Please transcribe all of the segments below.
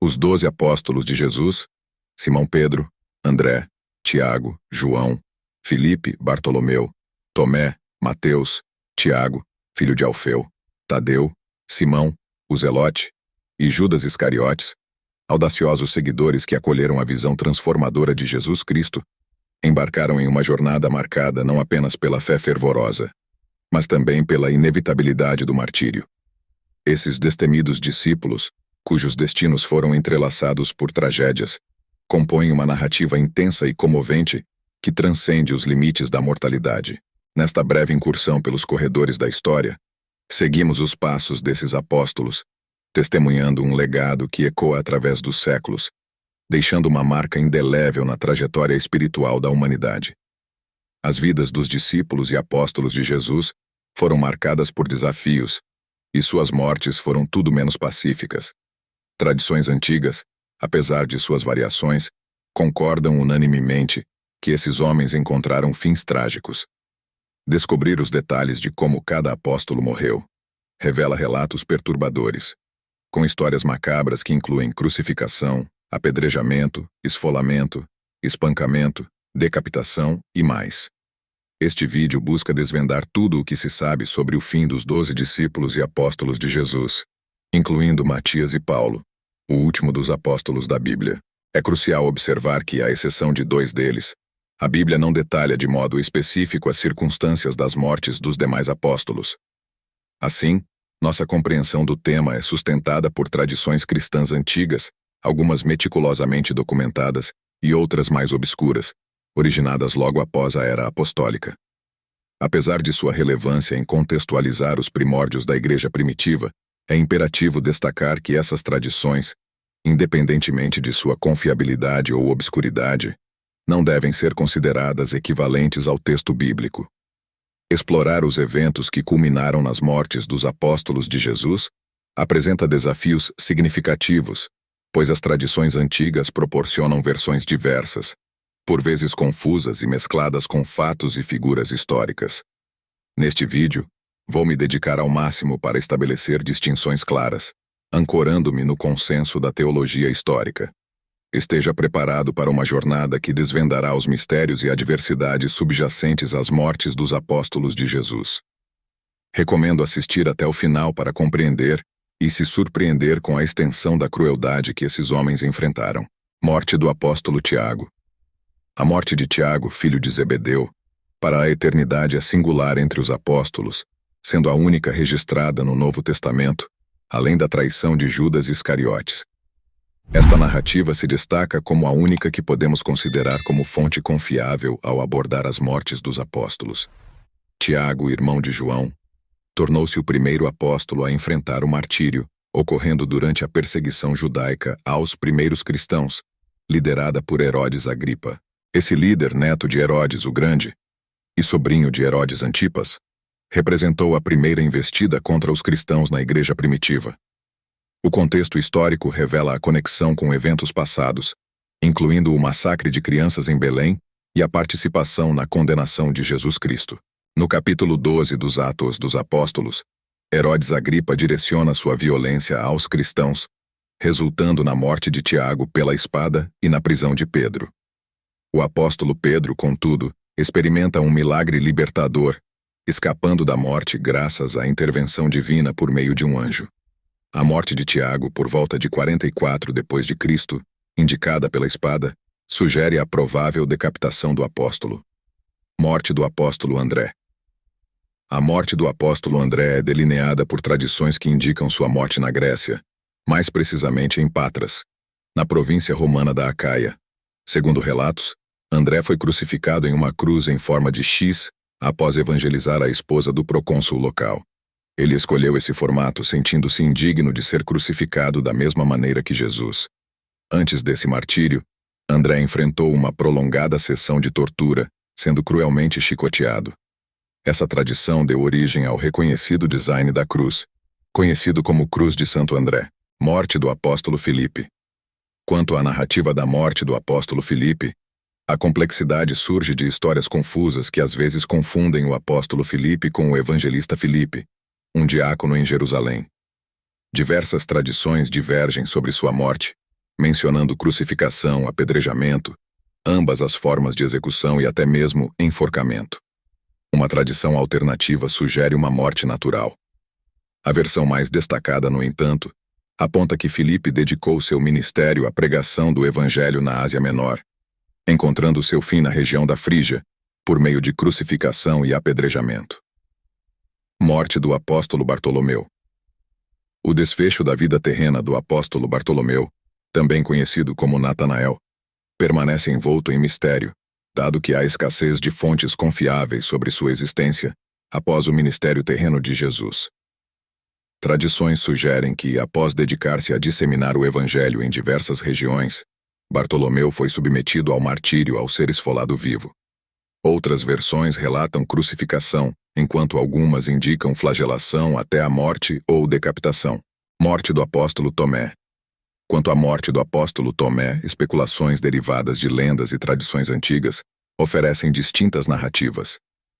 Os 12 apóstolos de Jesus, Simão Pedro, André, Tiago, João, Filipe, Bartolomeu, Tomé, Mateus, Tiago, filho de Alfeu, Tadeu, Simão, o Zelote, e Judas Iscariotes, audaciosos seguidores que acolheram a visão transformadora de Jesus Cristo, embarcaram em uma jornada marcada não apenas pela fé fervorosa, mas também pela inevitabilidade do martírio. Esses destemidos discípulos, cujos destinos foram entrelaçados por tragédias, compõem uma narrativa intensa e comovente que transcende os limites da mortalidade. Nesta breve incursão pelos corredores da história, seguimos os passos desses apóstolos, testemunhando um legado que ecoa através dos séculos, deixando uma marca indelével na trajetória espiritual da humanidade. As vidas dos discípulos e apóstolos de Jesus foram marcadas por desafios, e suas mortes foram tudo menos pacíficas. Tradições antigas, apesar de suas variações, concordam unanimemente que esses homens encontraram fins trágicos. Descobrir os detalhes de como cada apóstolo morreu revela relatos perturbadores, com histórias macabras que incluem crucificação, apedrejamento, esfolamento, espancamento, decapitação e mais. Este vídeo busca desvendar tudo o que se sabe sobre o fim dos 12 discípulos e apóstolos de Jesus, incluindo Matias e Paulo, o último dos apóstolos da Bíblia. É crucial observar que, à exceção de 2 deles, a Bíblia não detalha de modo específico as circunstâncias das mortes dos demais apóstolos. Assim, nossa compreensão do tema é sustentada por tradições cristãs antigas, algumas meticulosamente documentadas e outras mais obscuras, originadas logo após a Era Apostólica. Apesar de sua relevância em contextualizar os primórdios da Igreja primitiva, é imperativo destacar que essas tradições, independentemente de sua confiabilidade ou obscuridade, não devem ser consideradas equivalentes ao texto bíblico. Explorar os eventos que culminaram nas mortes dos apóstolos de Jesus apresenta desafios significativos, pois as tradições antigas proporcionam versões diversas, por vezes confusas e mescladas com fatos e figuras históricas. Neste vídeo, vou me dedicar ao máximo para estabelecer distinções claras, ancorando-me no consenso da teologia histórica. Esteja preparado para uma jornada que desvendará os mistérios e adversidades subjacentes às mortes dos apóstolos de Jesus. Recomendo assistir até o final para compreender e se surpreender com a extensão da crueldade que esses homens enfrentaram. Morte do apóstolo Tiago. A morte de Tiago, filho de Zebedeu, para a eternidade é singular entre os apóstolos, sendo a única registrada no Novo Testamento, além da traição de Judas Iscariotes. Esta narrativa se destaca como a única que podemos considerar como fonte confiável ao abordar as mortes dos apóstolos. Tiago, irmão de João, tornou-se o primeiro apóstolo a enfrentar o martírio, ocorrendo durante a perseguição judaica aos primeiros cristãos, liderada por Herodes Agripa. Esse líder, neto de Herodes o Grande e sobrinho de Herodes Antipas, representou a primeira investida contra os cristãos na igreja primitiva. O contexto histórico revela a conexão com eventos passados, incluindo o massacre de crianças em Belém e a participação na condenação de Jesus Cristo. No capítulo 12 dos Atos dos Apóstolos, Herodes Agripa direciona sua violência aos cristãos, resultando na morte de Tiago pela espada e na prisão de Pedro. O apóstolo Pedro, contudo, experimenta um milagre libertador, escapando da morte graças à intervenção divina por meio de um anjo. A morte de Tiago, por volta de 44 d.C., indicada pela espada, sugere a provável decapitação do apóstolo. Morte do apóstolo André. A morte do apóstolo André é delineada por tradições que indicam sua morte na Grécia, mais precisamente em Patras, na província romana da Acaia. Segundo relatos, André foi crucificado em uma cruz em forma de X após evangelizar a esposa do procônsul local. Ele escolheu esse formato sentindo-se indigno de ser crucificado da mesma maneira que Jesus. Antes desse martírio, André enfrentou uma prolongada sessão de tortura, sendo cruelmente chicoteado. Essa tradição deu origem ao reconhecido design da cruz, conhecido como Cruz de Santo André. Morte do apóstolo Filipe. Quanto à narrativa da morte do apóstolo Filipe, a complexidade surge de histórias confusas que às vezes confundem o apóstolo Filipe com o evangelista Filipe, um diácono em Jerusalém. Diversas tradições divergem sobre sua morte, mencionando crucificação, apedrejamento, ambas as formas de execução e até mesmo enforcamento. Uma tradição alternativa sugere uma morte natural. A versão mais destacada, no entanto, aponta que Filipe dedicou seu ministério à pregação do Evangelho na Ásia Menor, encontrando seu fim na região da Frígia, por meio de crucificação e apedrejamento. Morte do apóstolo Bartolomeu. O desfecho da vida terrena do apóstolo Bartolomeu, também conhecido como Natanael, permanece envolto em mistério, dado que há escassez de fontes confiáveis sobre sua existência após o ministério terreno de Jesus. Tradições sugerem que, após dedicar-se a disseminar o Evangelho em diversas regiões, Bartolomeu foi submetido ao martírio ao ser esfolado vivo. Outras versões relatam crucificação, enquanto algumas indicam flagelação até a morte ou decapitação. Morte do apóstolo Tomé. Quanto à morte do apóstolo Tomé, especulações derivadas de lendas e tradições antigas oferecem distintas narrativas.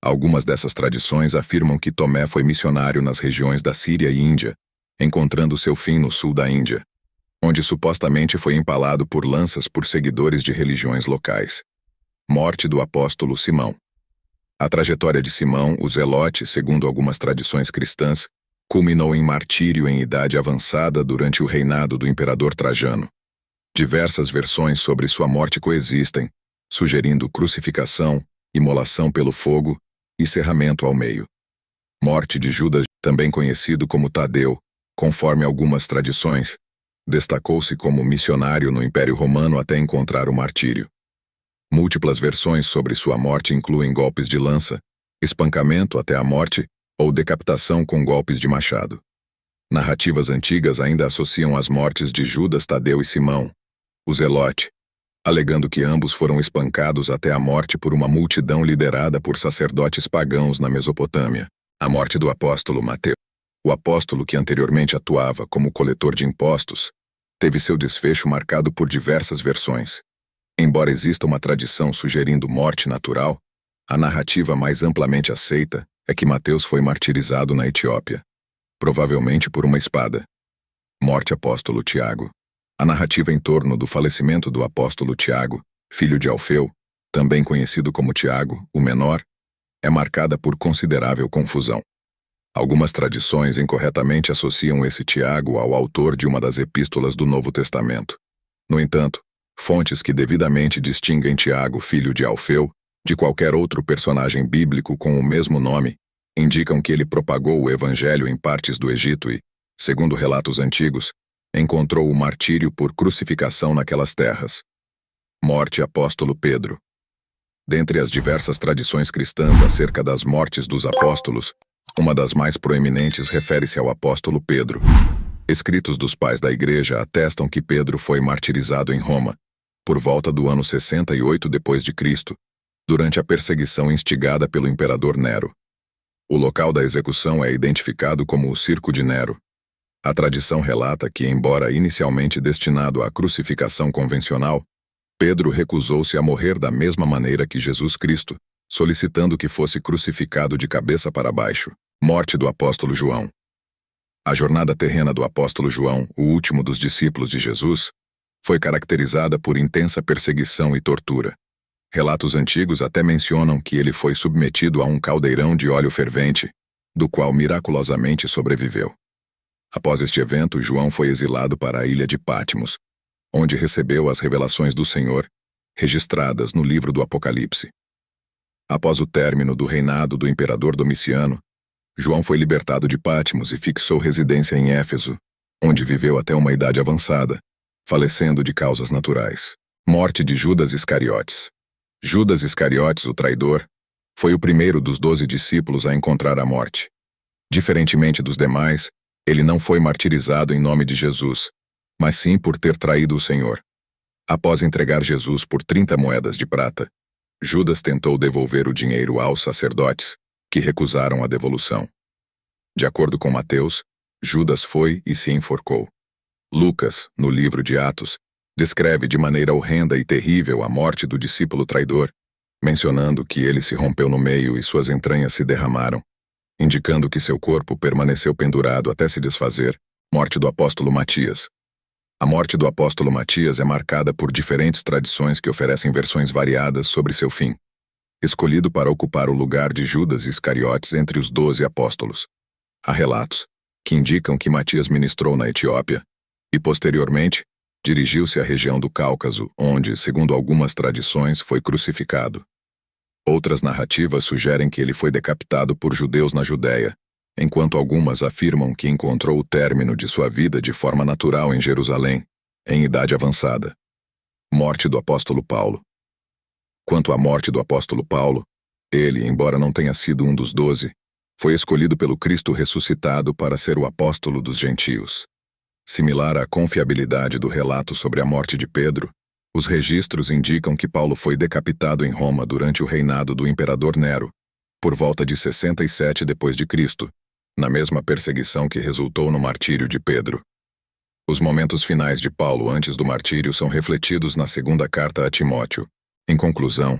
Algumas dessas tradições afirmam que Tomé foi missionário nas regiões da Síria e Índia, encontrando seu fim no sul da Índia, onde supostamente foi empalado por lanças por seguidores de religiões locais. Morte do apóstolo Simão. A trajetória de Simão, o Zelote, segundo algumas tradições cristãs, culminou em martírio em idade avançada durante o reinado do imperador Trajano. Diversas versões sobre sua morte coexistem, sugerindo crucificação, imolação pelo fogo e serramento ao meio. Morte de Judas, também conhecido como Tadeu, conforme algumas tradições, destacou-se como missionário no Império Romano até encontrar o martírio. Múltiplas versões sobre sua morte incluem golpes de lança, espancamento até a morte ou decapitação com golpes de machado. Narrativas antigas ainda associam as mortes de Judas Tadeu e Simão, o Zelote, alegando que ambos foram espancados até a morte por uma multidão liderada por sacerdotes pagãos na Mesopotâmia. A morte do apóstolo Mateus. O apóstolo, que anteriormente atuava como coletor de impostos, teve seu desfecho marcado por diversas versões. Embora exista uma tradição sugerindo morte natural, a narrativa mais amplamente aceita é que Mateus foi martirizado na Etiópia, provavelmente por uma espada. Morte apóstolo Tiago. A narrativa em torno do falecimento do apóstolo Tiago, filho de Alfeu, também conhecido como Tiago, o Menor, é marcada por considerável confusão. Algumas tradições incorretamente associam esse Tiago ao autor de uma das epístolas do Novo Testamento. No entanto, fontes que devidamente distinguem Tiago, filho de Alfeu, de qualquer outro personagem bíblico com o mesmo nome, indicam que ele propagou o Evangelho em partes do Egito e, segundo relatos antigos, encontrou o martírio por crucificação naquelas terras. Morte apóstolo Pedro. Dentre as diversas tradições cristãs acerca das mortes dos apóstolos, uma das mais proeminentes refere-se ao apóstolo Pedro. Escritos dos pais da Igreja atestam que Pedro foi martirizado em Roma, por volta do ano 68 d.C., durante a perseguição instigada pelo imperador Nero. O local da execução é identificado como o Circo de Nero. A tradição relata que, embora inicialmente destinado à crucificação convencional, Pedro recusou-se a morrer da mesma maneira que Jesus Cristo, solicitando que fosse crucificado de cabeça para baixo. Morte do apóstolo João. A jornada terrena do apóstolo João, o último dos discípulos de Jesus, foi caracterizada por intensa perseguição e tortura. Relatos antigos até mencionam que ele foi submetido a um caldeirão de óleo fervente, do qual miraculosamente sobreviveu. Após este evento, João foi exilado para a ilha de Patmos, onde recebeu as revelações do Senhor, registradas no livro do Apocalipse. Após o término do reinado do imperador Domiciano, João foi libertado de Patmos e fixou residência em Éfeso, onde viveu até uma idade avançada, falecendo de causas naturais. Morte de Judas Iscariotes. Judas Iscariotes, o traidor, foi o primeiro dos 12 discípulos a encontrar a morte. Diferentemente dos demais, ele não foi martirizado em nome de Jesus, mas sim por ter traído o Senhor. Após entregar Jesus por 30 moedas de prata, Judas tentou devolver o dinheiro aos sacerdotes, que recusaram a devolução. De acordo com Mateus, Judas foi e se enforcou. Lucas, no livro de Atos, descreve de maneira horrenda e terrível a morte do discípulo traidor, mencionando que ele se rompeu no meio e suas entranhas se derramaram, indicando que seu corpo permaneceu pendurado até se desfazer. Morte do apóstolo Matias. A morte do apóstolo Matias é marcada por diferentes tradições que oferecem versões variadas sobre seu fim. Escolhido para ocupar o lugar de Judas Iscariotes entre os 12 apóstolos. Há relatos que indicam que Matias ministrou na Etiópia e, posteriormente, dirigiu-se à região do Cáucaso, onde, segundo algumas tradições, foi crucificado. Outras narrativas sugerem que ele foi decapitado por judeus na Judéia, enquanto algumas afirmam que encontrou o término de sua vida de forma natural em Jerusalém, em idade avançada. Morte do apóstolo Paulo. Quanto à morte do apóstolo Paulo, ele, embora não tenha sido um dos 12, foi escolhido pelo Cristo ressuscitado para ser o apóstolo dos gentios. Similar à confiabilidade do relato sobre a morte de Pedro, os registros indicam que Paulo foi decapitado em Roma durante o reinado do imperador Nero, por volta de 67 d.C., na mesma perseguição que resultou no martírio de Pedro. Os momentos finais de Paulo antes do martírio são refletidos na segunda carta a Timóteo. Em conclusão,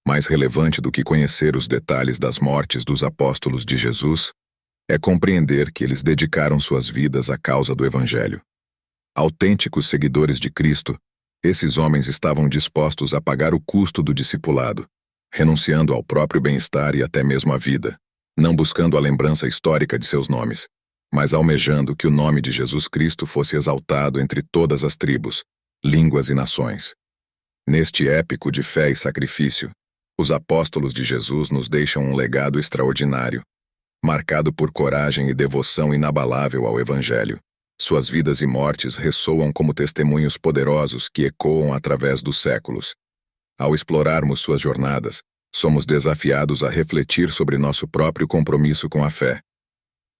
mais relevante do que conhecer os detalhes das mortes dos apóstolos de Jesus, é compreender que eles dedicaram suas vidas à causa do Evangelho. Autênticos seguidores de Cristo, esses homens estavam dispostos a pagar o custo do discipulado, renunciando ao próprio bem-estar e até mesmo à vida, não buscando a lembrança histórica de seus nomes, mas almejando que o nome de Jesus Cristo fosse exaltado entre todas as tribos, línguas e nações. Neste épico de fé e sacrifício, os apóstolos de Jesus nos deixam um legado extraordinário, marcado por coragem e devoção inabalável ao Evangelho. Suas vidas e mortes ressoam como testemunhos poderosos que ecoam através dos séculos. Ao explorarmos suas jornadas, somos desafiados a refletir sobre nosso próprio compromisso com a fé.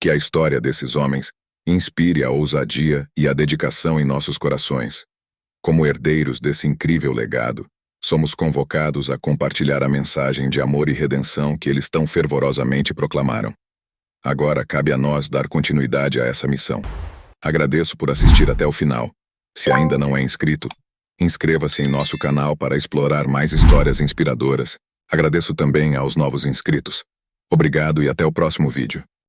Que a história desses homens inspire a ousadia e a dedicação em nossos corações. Como herdeiros desse incrível legado, somos convocados a compartilhar a mensagem de amor e redenção que eles tão fervorosamente proclamaram. Agora cabe a nós dar continuidade a essa missão. Agradeço por assistir até o final. Se ainda não é inscrito, inscreva-se em nosso canal para explorar mais histórias inspiradoras. Agradeço também aos novos inscritos. Obrigado e até o próximo vídeo.